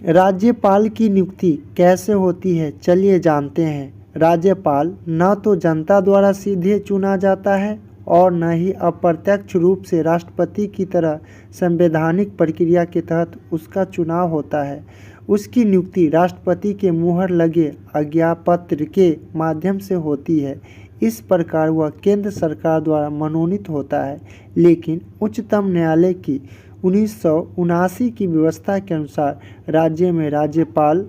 राज्यपाल की नियुक्ति कैसे होती है, चलिए जानते हैं। राज्यपाल न तो जनता द्वारा सीधे चुना जाता है और न ही अप्रत्यक्ष रूप से राष्ट्रपति की तरह संवैधानिक प्रक्रिया के तहत उसका चुनाव होता है। उसकी नियुक्ति राष्ट्रपति के मुहर लगे आज्ञापत्र के माध्यम से होती है। इस प्रकार वह केंद्र सरकार द्वारा मनोनीत होता है। लेकिन उच्चतम न्यायालय की 1979 की व्यवस्था के अनुसार राज्य में राज्यपाल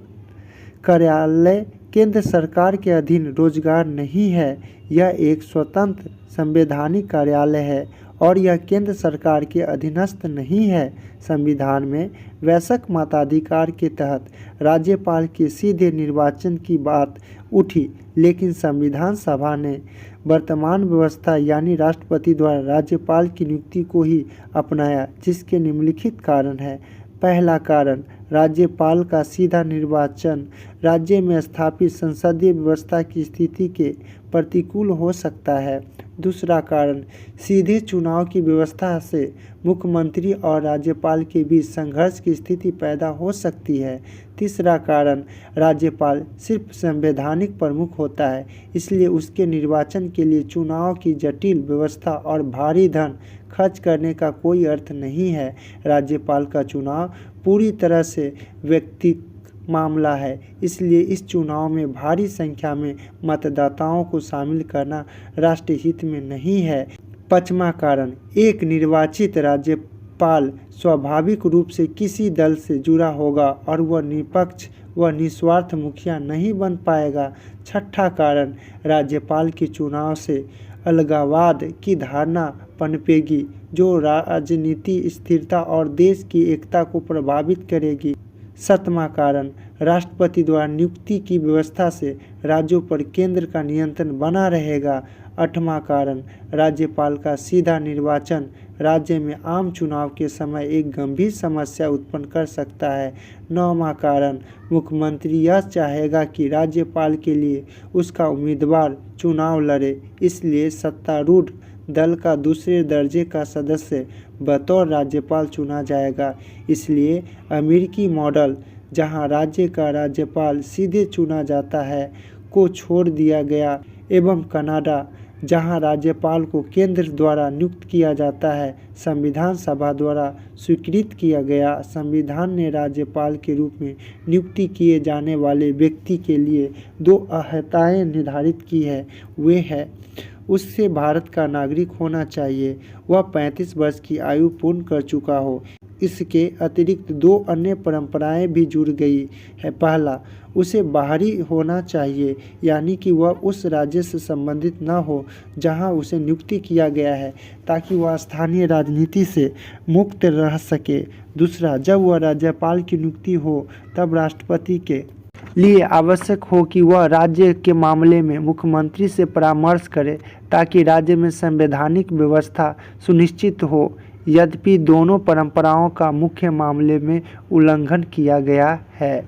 कार्यालय केंद्र सरकार के अधीन रोजगार नहीं है। यह एक स्वतंत्र संवैधानिक कार्यालय है और यह केंद्र सरकार के अधीनस्थ नहीं है। संविधान में वयस्क मताधिकार के तहत राज्यपाल के सीधे निर्वाचन की बात उठी, लेकिन संविधान सभा ने वर्तमान व्यवस्था यानी राष्ट्रपति द्वारा राज्यपाल की नियुक्ति को ही अपनाया, जिसके निम्नलिखित कारण हैं। पहला कारण, राज्यपाल का सीधा निर्वाचन राज्य में स्थापित संसदीय व्यवस्था की स्थिति के प्रतिकूल हो सकता है। दूसरा कारण, सीधे चुनाव की व्यवस्था से मुख्यमंत्री और राज्यपाल के बीच संघर्ष की स्थिति पैदा हो सकती है। तीसरा कारण, राज्यपाल सिर्फ संवैधानिक प्रमुख होता है, इसलिए उसके निर्वाचन के लिए चुनाव की जटिल व्यवस्था और भारी धन खर्च करने का कोई अर्थ नहीं है। राज्यपाल का चुनाव पूरी तरह से व्यक्तिगत मामला है, इसलिए इस चुनाव में भारी संख्या में मतदाताओं को शामिल करना राष्ट्रीय हित में नहीं है। पांचवा कारण, एक निर्वाचित राज्यपाल स्वाभाविक रूप से किसी दल से जुड़ा होगा और वह निष्पक्ष व निस्वार्थ मुखिया नहीं बन पाएगा। छठा कारण, राज्यपाल के चुनाव से अलगाववाद की धारणा पनपेगी जो राजनीति स्थिरता और देश की एकता को प्रभावित करेगी। सातवां कारण, राष्ट्रपति द्वारा नियुक्ति की व्यवस्था से राज्यों पर केंद्र का नियंत्रण बना रहेगा। आठवां कारण, राज्यपाल का सीधा निर्वाचन राज्य में आम चुनाव के समय एक गंभीर समस्या उत्पन्न कर सकता है। नौवां कारण, मुख्यमंत्री यह चाहेगा कि राज्यपाल के लिए उसका उम्मीदवार चुनाव लड़े, इसलिए सत्तारूढ़ दल का दूसरे दर्जे का सदस्य बतौर राज्यपाल चुना जाएगा। इसलिए अमेरिकी मॉडल, जहां राज्य का राज्यपाल सीधे चुना जाता है, को छोड़ दिया गया एवं कनाडा, जहां राज्यपाल को केंद्र द्वारा नियुक्त किया जाता है, संविधान सभा द्वारा स्वीकृत किया गया। संविधान ने राज्यपाल के रूप में नियुक्ति किए जाने वाले व्यक्ति के लिए दो अर्हताएं निर्धारित की है। वे है, उससे भारत का नागरिक होना चाहिए, वह 35 वर्ष की आयु पूर्ण कर चुका हो। इसके अतिरिक्त दो अन्य परंपराएं भी जुड़ गई है। पहला, उसे बाहरी होना चाहिए, यानी कि वह उस राज्य से संबंधित न हो जहां उसे नियुक्ति किया गया है, ताकि वह स्थानीय राजनीति से मुक्त रह सके। दूसरा, जब वह राज्यपाल की नियुक्ति हो तब राष्ट्रपति के लिए आवश्यक हो कि वह राज्य के मामले में मुख्यमंत्री से परामर्श करे, ताकि राज्य में संवैधानिक व्यवस्था सुनिश्चित हो। यद्यपि दोनों परंपराओं का मुख्य मामले में उल्लंघन किया गया है।